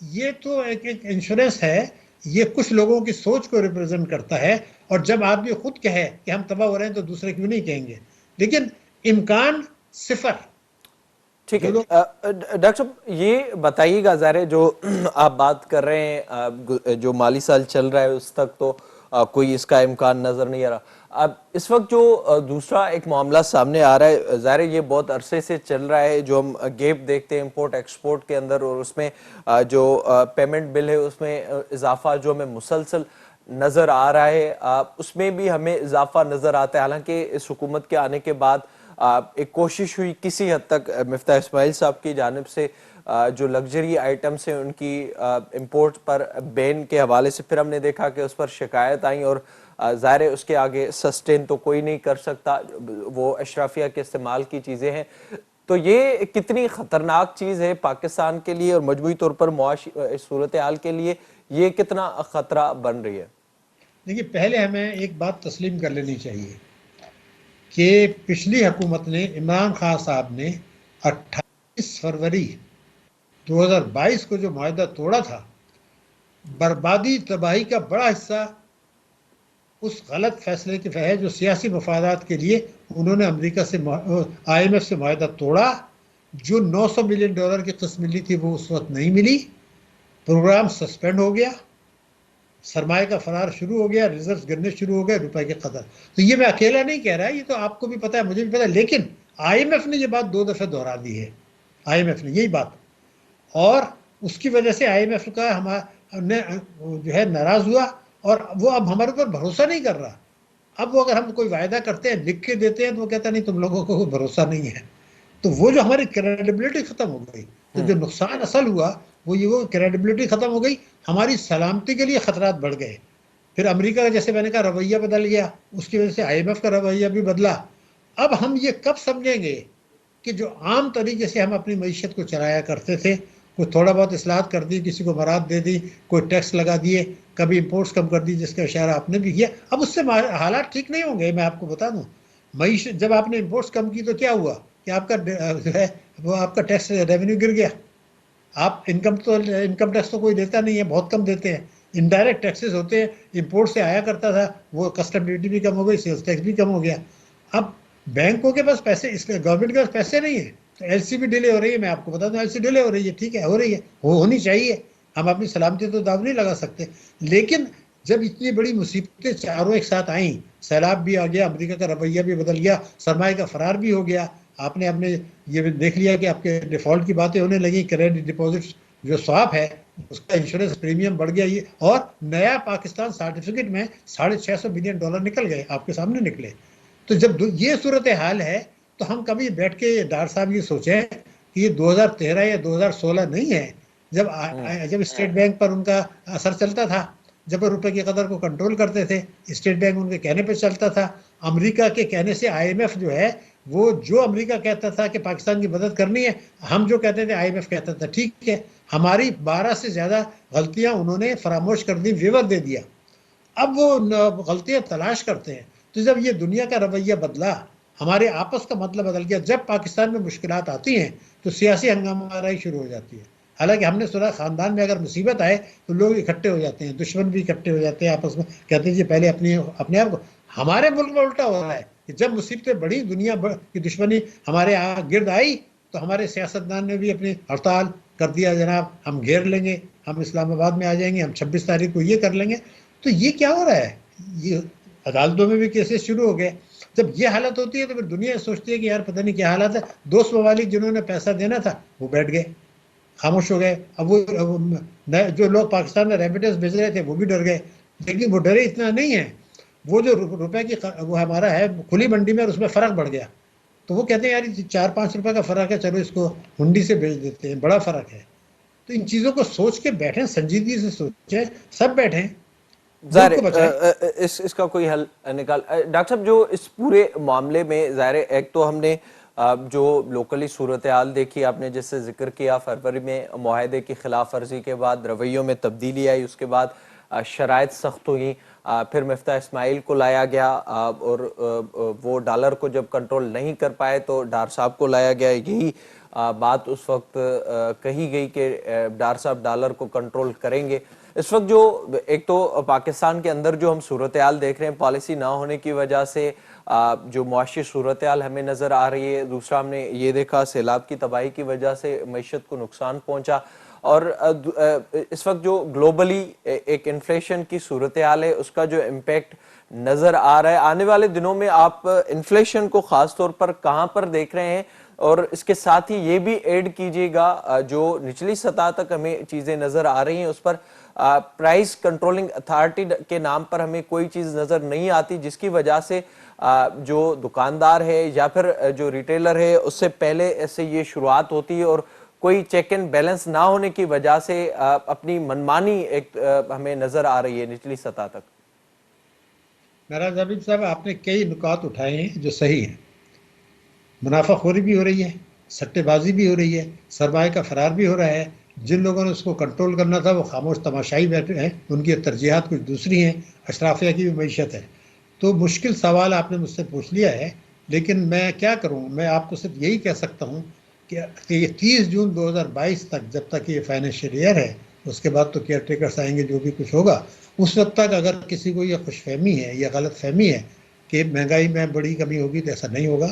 یہ تو ایک انشورنس ہے، یہ کچھ لوگوں کی سوچ کو ریپرزینٹ کرتا ہے، اور جب آدمی خود کہے کہ ہم تباہ ہو رہے ہیں تو دوسرے کیوں نہیں کہیں گے؟ لیکن امکان صفر. ٹھیک جو ہے لوگ ڈاکٹر صاحب یہ بتائیے گا، ظاہر ہے جو آپ بات کر رہے ہیں جو مالی سال چل رہا ہے اس تک تو کوئی اس کا امکان نظر نہیں آ رہا. اب اس وقت جو دوسرا ایک معاملہ سامنے آ رہا ہے، ظاہر ہے یہ بہت عرصے سے چل رہا ہے، جو ہم گیپ دیکھتے ہیں امپورٹ ایکسپورٹ کے اندر، اور اس میں جو پیمنٹ بل ہے اس میں اضافہ جو ہمیں مسلسل نظر آ رہا ہے، اس میں بھی ہمیں اضافہ نظر آتا ہے. حالانکہ اس حکومت کے آنے کے بعد ایک کوشش ہوئی کسی حد تک مفتاح اسماعیل صاحب کی جانب سے جو لگژری آئٹمس ہیں ان کی امپورٹ پر بین کے حوالے سے، پھر ہم نے دیکھا کہ اس پر شکایت آئیں، اور ظاہر ہے اس کے آگے سسٹین تو کوئی نہیں کر سکتا، وہ اشرافیہ کے استعمال کی چیزیں ہیں. تو یہ کتنی خطرناک چیز ہے پاکستان کے لیے اور مجموعی طور پر معاشی صورتحال کے لیے، یہ کتنا خطرہ بن رہی ہے؟ دیکھیے، پہلے ہمیں ایک بات تسلیم کر لینی چاہیے کہ پچھلی حکومت نے، عمران خان صاحب نے 28 فروری 2022 کو جو معاہدہ توڑا تھا، بربادی تباہی کا بڑا حصہ اس غلط فیصلے کے ہے جو سیاسی مفادات کے لیے انہوں نے امریکہ سے IMF سے معاہدہ توڑا. جو $900 ملین کی قسط ملی تھی وہ اس وقت نہیں ملی، پروگرام سسپینڈ ہو گیا، سرمایہ کا فرار شروع ہو گیا، ریزروز گرنے شروع ہو گئے، روپے کے قدر. تو یہ میں اکیلا نہیں کہہ رہا، یہ تو آپ کو بھی پتا ہے، مجھے بھی پتا ہے، لیکن IMF نے یہ بات 2 دفعہ دہرا دی ہے. IMF نے یہی بات، اور اس کی وجہ سے IMF کا جو ہے ناراض ہوا، اور وہ اب ہمارے اوپر بھروسہ نہیں کر رہا. اب وہ اگر ہم کوئی وعدہ کرتے ہیں، لکھ کے دیتے ہیں، تو وہ کہتا نہیں تم لوگوں کو بھروسہ نہیں ہے. تو وہ جو ہماری کریڈیبلٹی ختم ہو گئی، تو جو نقصان اصل ہوا وہ کریڈیبلٹی ختم ہو گئی، ہماری سلامتی کے لیے خطرات بڑھ گئے. پھر امریکہ کا، جیسے میں نے کہا، رویہ بدل گیا، اس کی وجہ سے IMF کا رویہ بھی بدلا. اب ہم یہ کب سمجھیں گے کہ جو عام طریقے سے ہم اپنی معیشت کو چلایا کرتے تھے، کوئی تھوڑا بہت اصلاحات کر دی، کسی کو برات دے دی، کوئی ٹیکس لگا دیے، کبھی امپورٹس کم کر دی، جس کا اشارہ آپ نے بھی کیا، اب اس سے حالات ٹھیک نہیں ہوں گے. میں آپ کو بتا دوں، معیشت جب آپ نے امپورٹس کم کی تو کیا ہوا کہ آپ کا جو ہے وہ آپ کا ٹیکس ریونیو گر گیا. آپ انکم ٹیکس تو کوئی دیتا نہیں ہے، بہت کم دیتے ہیں. انڈائریکٹ ٹیکسز ہوتے ہیں، امپورٹ سے آیا کرتا تھا، وہ کسٹم ڈیوٹی بھی کم ہو گئی، سیلز ٹیکس بھی کم ہو گیا. اب بینکوں کے پاس پیسے، اس لیے گورنمنٹ کے پاس پیسے نہیں ہیں، تو LC بھی ڈیلے ہو رہی ہے. میں آپ کو بتا دوں LC ڈیلے ہو رہی ہے، ٹھیک ہے، ہو رہی ہے، وہ ہونی چاہیے، ہم اپنی سلامتی تو داؤ نہیں لگا سکتے. لیکن جب اتنی بڑی مصیبتیں چاروں ایک ساتھ آئیں، سیلاب بھی آ گیا، امریکہ کا رویہ بھی بدل گیا، سرمایہ کا فرار بھی ہو گیا، آپ نے یہ دیکھ لیا کہ آپ کے ڈیفالٹ کی باتیں ہونے لگیں، کریڈٹ ڈپازٹ جو سواپ ہے اس کا انشورنس پریمیم بڑھ گیا. یہ اور نیا پاکستان سرٹیفکیٹ میں $650 بلین نکل گئے، آپ کے سامنے نکلے. تو جب یہ صورتحال ہے تو ہم کبھی بیٹھ کے ڈاکٹر صاحب یہ سوچیں کہ یہ 2013 یا 2016 نہیں ہے جب اسٹیٹ بینک پر ان کا اثر چلتا تھا، جب وہ روپے کی قدر کو کنٹرول کرتے تھے، اسٹیٹ بینک ان کے کہنے پہ چلتا تھا. امریکہ کے کہنے سے IMF جو ہے، وہ جو امریکہ کہتا تھا کہ پاکستان کی مدد کرنی ہے، ہم جو کہتے تھے IMF کہتا تھا. ٹھیک ہے، ہماری 12 سے زیادہ غلطیاں انہوں نے فراموش کر دی، ویور دے دیا. اب وہ غلطیاں تلاش کرتے ہیں. تو جب یہ دنیا کا رویہ بدلا، ہمارے آپس کا مطلب بدل گیا، جب پاکستان میں مشکلات آتی ہیں تو سیاسی ہنگامہ آرائی شروع ہو جاتی ہے. حالانکہ ہم نے سنا خاندان میں اگر مصیبت آئے تو لوگ اکٹھے ہو جاتے ہیں، دشمن بھی اکٹھے ہو جاتے ہیں آپس میں، کہتے ہیں جی پہلے اپنے آپ کو. ہمارے ملک میں الٹا ہو رہا ہے کہ جب مصیبتیں بڑی، دنیا کی دشمنی ہمارے گرد آئی، تو ہمارے سیاستدان نے بھی اپنی ہڑتال کر دیا، جناب ہم گھیر لیں گے، ہم اسلام آباد میں آ جائیں گے، ہم 26 تاریخ کو یہ کر لیں گے. تو یہ کیا ہو رہا ہے؟ یہ عدالتوں میں بھی کیسز شروع ہو گئے. جب یہ حالت ہوتی ہے تو پھر دنیا سوچتی ہے کہ یار پتہ نہیں کیا حالت ہے. دوست ممالک جنہوں نے پیسہ دینا تھا وہ بیٹھ گئے، خاموش ہو گئے. اب وہ جو لوگ پاکستان میں ریمیٹنس بھیج رہے تھے وہ بھی ڈر گئے. لیکن وہ ڈرے اتنا نہیں ہے، وہ جو روپے کی وہ ہمارا ہے کھلی منڈی میں، اس میں فرق بڑھ گیا. تو وہ کہتے ہیں یار 4-5 روپے کا فرق ہے، چلو اس کو ہنڈی سے بھیج دیتے ہیں، بڑا فرق ہے. تو ان چیزوں کو سوچ کے بیٹھیں، سنجیدگی سے سوچیں، سب بیٹھیں، ظاہر ملک کو بچائیں. اس کا کوئی حل نکال. ڈاکٹر صاحب جو اس پورے معاملے میں ظاہر ایک تو ہم نے جو لوکلی صورتحال دیکھی، آپ نے جس سے ذکر کیا، فروری میں معاہدے کی خلاف ورزی کے بعد رویوں میں تبدیلی آئی، اس کے بعد شرائط سخت ہوئی، پھر مفتاح اسماعیل کو لایا گیا، اور وہ ڈالر کو جب کنٹرول نہیں کر پائے تو ڈار صاحب کو لایا گیا. یہی بات اس وقت کہی گئی کہ ڈار صاحب ڈالر کو کنٹرول کریں گے. اس وقت جو ایک تو پاکستان کے اندر جو ہم صورتحال دیکھ رہے ہیں پالیسی نہ ہونے کی وجہ سے جو معاشی صورتحال ہمیں نظر آ رہی ہے, دوسرا ہم نے یہ دیکھا سیلاب کی تباہی کی وجہ سے معیشت کو نقصان پہنچا, اور اس وقت جو گلوبلی ایک انفلیشن کی صورتحال ہے اس کا جو امپیکٹ نظر آ رہا ہے, آنے والے دنوں میں آپ انفلیشن کو خاص طور پر کہاں پر دیکھ رہے ہیں؟ اور اس کے ساتھ ہی یہ بھی ایڈ کیجئے گا جو نچلی سطح تک ہمیں چیزیں نظر آ رہی ہیں اس پر پرائز کنٹرولنگ اتھارٹی کے نام پر ہمیں کوئی چیز نظر نہیں آتی, جس کی وجہ سے جو دکاندار ہے یا پھر جو ریٹیلر ہے اس سے پہلے سے یہ شروعات ہوتی ہے اور کوئی چیک اینڈ بیلنس نہ ہونے کی وجہ سے اپنی منمانی ایک ہمیں نظر آ رہی ہے نچلی سطح تک. ناراض عابد صاحب, آپ نے کئی نکات اٹھائے ہیں جو صحیح ہیں. منافع خوری بھی ہو رہی ہے, سٹے بازی بھی ہو رہی ہے, سرمایہ کا فرار بھی ہو رہا ہے. جن لوگوں نے اس کو کنٹرول کرنا تھا وہ خاموش تماشائی بیٹھے ہیں, ان کی ترجیحات کچھ دوسری ہیں, اشرافیہ کی بھی معیشت ہے. تو مشکل سوال آپ نے مجھ سے پوچھ لیا ہے, لیکن میں کیا کروں, میں آپ کو صرف یہی کہہ سکتا ہوں کہ یہ 30 جون 2022 تک, جب تک یہ فائنینشیل ایئر ہے, اس کے بعد تو کیئر ٹیکرس آئیں گے, جو بھی کچھ ہوگا اس وقت تک اگر کسی کو یہ خوش فہمی ہے یا غلط فہمی ہے کہ مہنگائی میں بڑی کمی ہوگی تو ایسا نہیں ہوگا.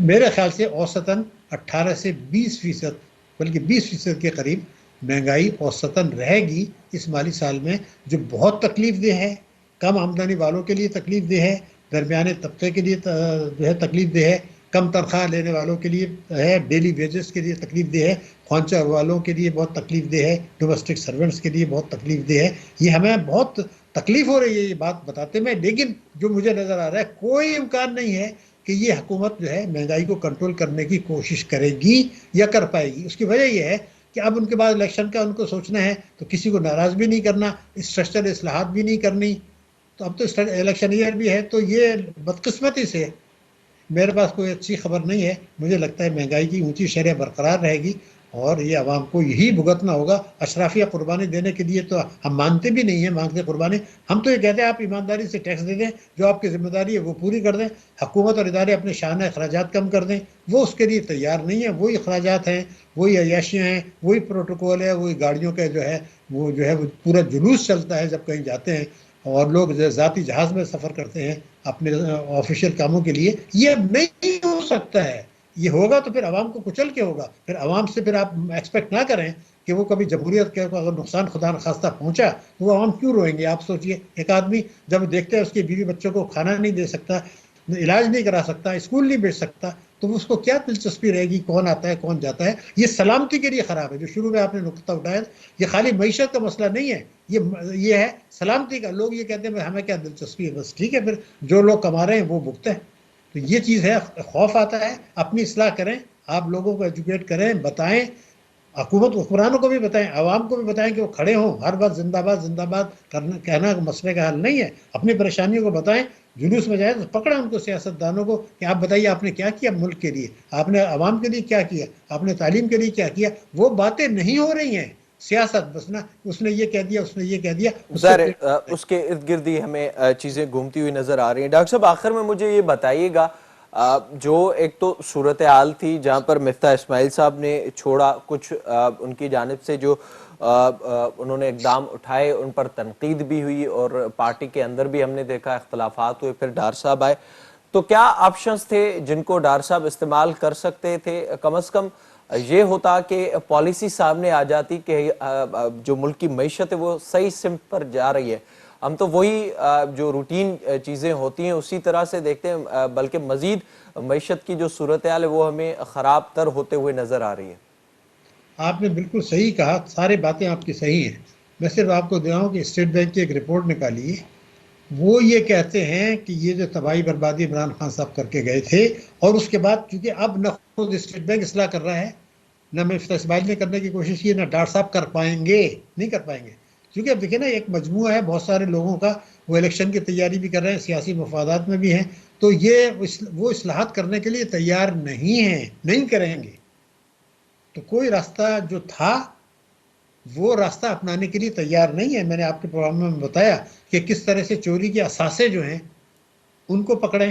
میرے خیال سے اوسطاً 18 سے 20%, بلکہ 20% کے قریب مہنگائی اوسطاً رہے گی اس مالی سال میں, جو بہت تکلیف دہ ہے. کم آمدنی والوں کے لیے تکلیف دہ ہے, درمیانے طبقے کے لیے جو ہے تکلیف دہ ہے, کم تنخواہ لینے والوں کے لیے ہے, ڈیلی ویجز کے لیے تکلیف دہ ہے, خوانچہ والوں کے لیے بہت تکلیف دہ ہے, ڈومیسٹک سرونٹس کے لیے بہت تکلیف دہ ہے. یہ ہمیں بہت تکلیف ہو رہی ہے یہ بات بتاتے میں, لیکن جو مجھے نظر آ رہا ہے کوئی امکان نہیں ہے کہ یہ حکومت جو ہے مہنگائی کو کنٹرول کرنے کی کوشش کرے گی یا کر پائے گی. اس کی وجہ یہ ہے کہ اب ان کے بعد الیکشن کا ان کو سوچنا ہے, تو کسی کو ناراض بھی نہیں کرنا, اسٹرکچرل اصلاحات بھی نہیں کرنی. تو اب تو الیکشن ایئر بھی ہے, تو یہ بدقسمتی سے میرے پاس کوئی اچھی خبر نہیں ہے. مجھے لگتا ہے مہنگائی کی اونچی شرح برقرار رہے گی اور یہ عوام کو یہی بھگتنا ہوگا. اشرافیہ قربانی دینے کے لیے تو ہم مانتے بھی نہیں ہیں, مانگتے قربانی. ہم تو یہ کہتے ہیں آپ ایمانداری سے ٹیکس دے دیں, جو آپ کی ذمہ داری ہے وہ پوری کر دیں. حکومت اور ادارے اپنے شانہ اخراجات کم کر دیں, وہ اس کے لیے تیار نہیں ہے. وہی اخراجات ہیں, وہی عیاشیاں ہیں, وہی پروٹوکول ہے, وہی گاڑیوں کا جو ہے وہ پورا جلوس چلتا ہے جب کہیں جاتے ہیں, اور لوگ ذاتی جہاز میں سفر کرتے ہیں اپنے آفیشیل کاموں کے لیے. یہ نہیں ہو سکتا ہے. یہ ہوگا تو پھر عوام کو کچل کے ہوگا. پھر عوام سے پھر آپ ایکسپیکٹ نہ کریں کہ وہ کبھی جمہوریت کے اگر نقصان خدا نخواستہ پہنچا تو وہ عوام کیوں روئیں گے. آپ سوچئے, ایک آدمی جب دیکھتے ہیں اس کے بیوی بچوں کو کھانا نہیں دے سکتا, علاج نہیں کرا سکتا, اسکول نہیں بھیج سکتا, تو اس کو کیا دلچسپی رہے گی کون آتا ہے کون جاتا ہے. یہ سلامتی کے لیے خراب ہے. جو شروع میں آپ نے نقطہ اٹھایا, یہ خالی معیشت کا مسئلہ نہیں ہے, یہ ہے سلامتی کا. لوگ یہ کہتے ہیں ہمیں کیا دلچسپی ہے, بس ٹھیک ہے, پھر جو لوگ کما رہے ہیں وہ بھگتے ہیں. تو یہ چیز ہے, خوف آتا ہے. اپنی اصلاح کریں, آپ لوگوں کو ایجوکیٹ کریں, بتائیں, حکومت حکمرانوں کو بھی بتائیں, عوام کو بھی بتائیں کہ وہ کھڑے ہوں. ہر بات زندہ باد کہنا مسئلے کا حل نہیں ہے. اپنی پریشانیوں کو بتائیں, جلوس میں جائیں تو پکڑیں ان کو, سیاست دانوں کو, کہ آپ بتائیے آپ نے کیا کیا ملک کے لیے, آپ نے عوام کے لیے کیا کیا, آپ نے تعلیم کے لیے کیا کیا. وہ باتیں نہیں ہو رہی ہیں. سیاست بس نا, اس نے یہ کہہ دیا, اس نے یہ کہہ دیا, ظاہر اس کے ارد گرد ہی ہمیں چیزیں گھومتی ہوئی نظر آ رہی ہیں. ڈاکٹر صاحب آخر میں مجھے یہ بتائیے گا, جو ایک تو صورتحال تھی جہاں پر مفتاح اسماعیل صاحب نے چھوڑا, کچھ ان کی جانب سے جو انہوں نے اقدام اٹھائے ان پر تنقید بھی ہوئی, اور پارٹی کے اندر بھی ہم نے دیکھا اختلافات ہوئے, پھر ڈار صاحب آئے. تو کیا آپشنز تھے جن کو ڈار صاحب استعمال کر سکتے تھے؟ کم از کم یہ ہوتا کہ پالیسی سامنے آ جاتی کہ جو ملک کی معیشت ہے وہ صحیح سمت پر جا رہی ہے. ہم تو وہی جو روٹین چیزیں ہوتی ہیں اسی طرح سے دیکھتے ہیں, بلکہ مزید معیشت کی جو صورتحال ہے وہ ہمیں خراب تر ہوتے ہوئے نظر آ رہی ہے. آپ نے بالکل صحیح کہا, سارے باتیں آپ کی صحیح ہیں. میں صرف آپ کو دکھاؤں کہ اسٹیٹ بینک کی ایک رپورٹ نکالی ہے, وہ یہ کہتے ہیں کہ یہ جو تباہی بربادی عمران خان صاحب کر کے گئے تھے, اور اس کے بعد چونکہ اب نہ خود اسٹیٹ بینک اصلاح کر رہا ہے, نہ مفتاح اسماعیل نے کرنے کی کوشش کی, نہ ڈار صاحب کر پائیں گے, نہیں کر پائیں گے. کیونکہ اب دیکھیں نا, ایک مجموعہ ہے بہت سارے لوگوں کا, وہ الیکشن کی تیاری بھی کر رہے ہیں, سیاسی مفادات میں بھی ہیں, تو وہ اصلاحات کرنے کے لیے تیار نہیں ہیں, نہیں کریں گے. تو کوئی راستہ جو تھا وہ راستہ اپنانے کے لیے تیار نہیں ہے. میں نے آپ کے پروگرام میں بتایا کہ کس طرح سے چوری کے اثاثے جو ہیں ان کو پکڑیں,